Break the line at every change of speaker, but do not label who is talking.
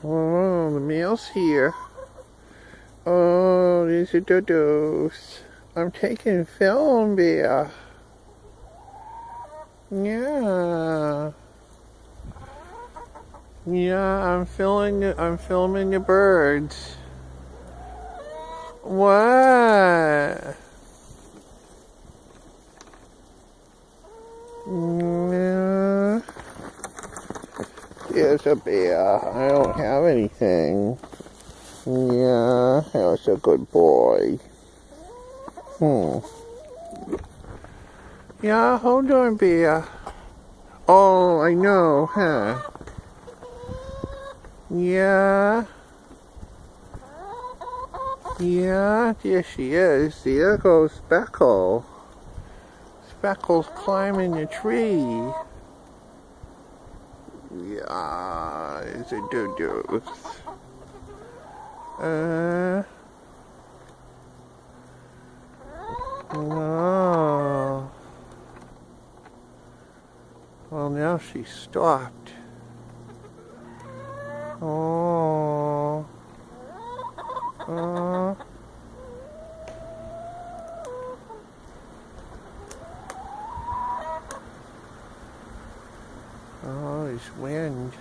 Oh, the mail's here. Oh, these are dodos. I'm taking film, Bear. Yeah. Yeah, I'm filming the birds. What? Yeah. There's a bear. I don't have anything. Yeah, that's a good boy. Yeah, hold on, bear. Oh, I know, huh? Yeah. Yeah, there she is. There goes Speckle. Speckle's climbing the tree. Yeah, it's a doo-doo. No. Well, now she stopped. Oh. Oh. Oh, it's wind.